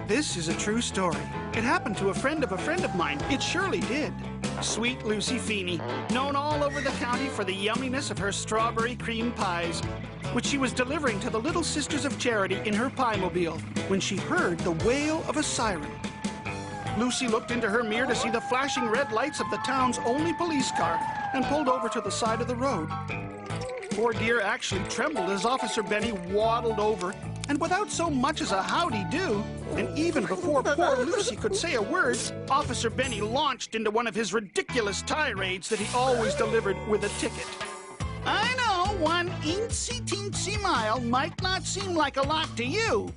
This is a true story. It happened to a friend of mine. It surely did. Sweet Lucy Feeney, known all over the county for the yumminess of her strawberry cream pies, which she was delivering to the Little Sisters of Charity in her pie-mobile when she heard the wail of a siren. Lucy looked into her mirror to see the flashing red lights of the town's only police car and pulled over to the side of the road. Poor dear actually trembled as Officer Benny waddled over, and without so much as a howdy-do, and even before poor Lucy could say a word, Officer Benny launched into one of his ridiculous tirades that he always delivered with a ticket. I know 1 eensy-teensy mile might not seem like a lot to you,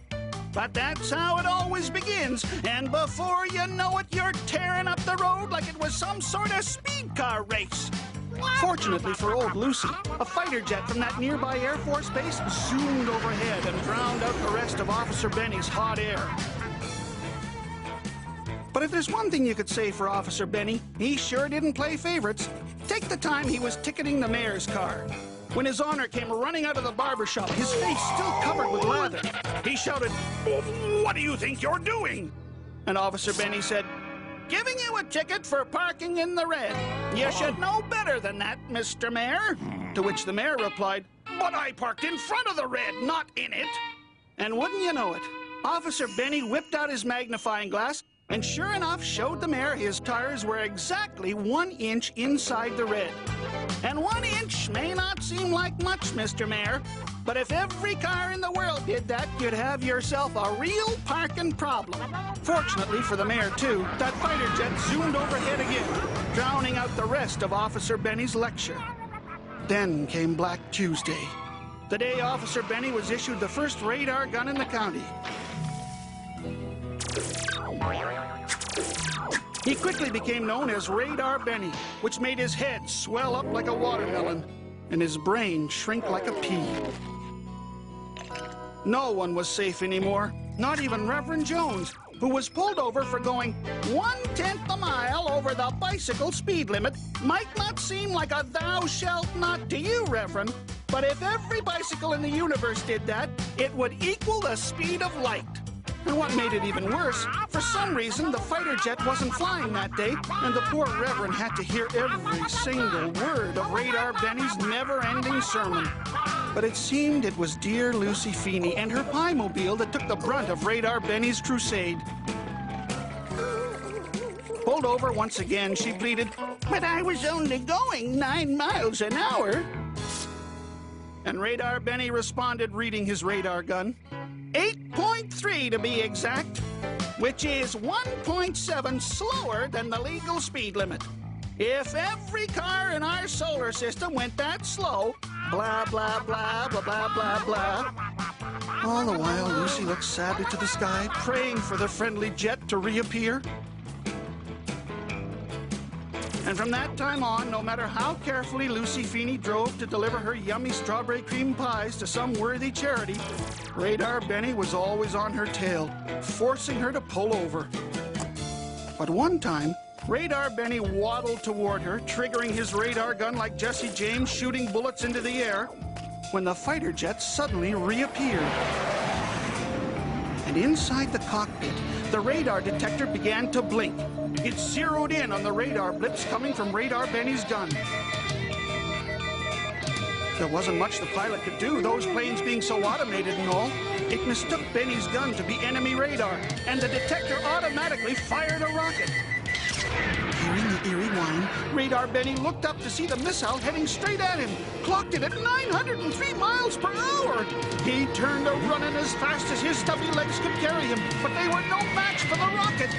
but that's how it always begins, and before you know it, you're tearing up the road like it was some sort of speed car race. Fortunately for old Lucy, a fighter jet from that nearby Air Force base zoomed overhead and drowned out the rest of Officer Benny's hot air. But if there's one thing you could say for Officer Benny, he sure didn't play favorites. Take the time he was ticketing the mayor's car. When his honor came running out of the barber shop, his face still covered with lather, he shouted, "What do you think you're doing?" And Officer Benny said, "Giving you a ticket for parking in the red. You should know better than that, Mr. Mayor." To which the mayor replied, "But I parked in front of the red, not in it." And wouldn't you know it, Officer Benny whipped out his magnifying glass and sure enough showed the mayor his tires were exactly 1 inch inside the red. And 1 inch may not seem like much, Mr. Mayor, but if every car in the world did that, you'd have yourself a real parking problem. Fortunately for the mayor, too, that fighter jet zoomed overhead again, drowning out the rest of Officer Benny's lecture. Then came Black Tuesday, the day Officer Benny was issued the first radar gun in the county. He quickly became known as Radar Benny, which made his head swell up like a watermelon and his brain shrink like a pea. No one was safe anymore, not even Reverend Jones, who was pulled over for going 1/10 a mile over the bicycle speed limit. Might not seem like a thou shalt not to you, Reverend, but if every bicycle in the universe did that, it would equal the speed of light. And what made it even worse, for some reason the fighter jet wasn't flying that day, and the poor Reverend had to hear every single word of Radar Benny's never-ending sermon. But it seemed it was dear Lucy Feeney and her pie-mobile that took the brunt of Radar Benny's crusade. Pulled over once again, she pleaded, "But I was only going 9 miles an hour." And Radar Benny responded, reading his radar gun, 8.3 to be exact, which is 1.7 slower than the legal speed limit. If every car in our solar system went that slow, blah, blah, blah, blah, blah, blah, blah. All the while, Lucy looked sadly to the sky, praying for the friendly jet to reappear. And from that time on, no matter how carefully Lucy Feeney drove to deliver her yummy strawberry cream pies to some worthy charity, Radar Benny was always on her tail, forcing her to pull over. But one time, Radar Benny waddled toward her, triggering his radar gun like Jesse James shooting bullets into the air, when the fighter jet suddenly reappeared. And inside the cockpit, the radar detector began to blink. It zeroed in on the radar blips coming from Radar Benny's gun. There wasn't much the pilot could do, those planes being so automated and all. It mistook Benny's gun to be enemy radar, and the detector automatically fired a rocket. Hearing the eerie whine, Radar Benny looked up to see the missile heading straight at him, clocked it at 903 miles per hour. He turned a-running as fast as his stubby legs could carry him, but they were no match for the rocket.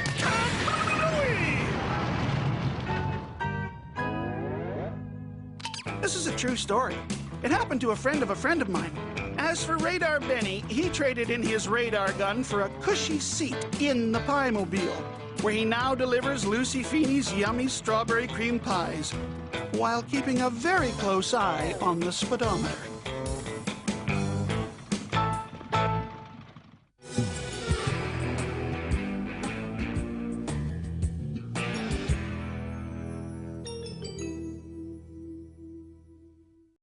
This is a true story. It happened to a friend of mine. As for Radar Benny, he traded in his radar gun for a cushy seat in the pie-mobile, where he now delivers Lucy Feeney's yummy strawberry cream pies, while keeping a very close eye on the speedometer.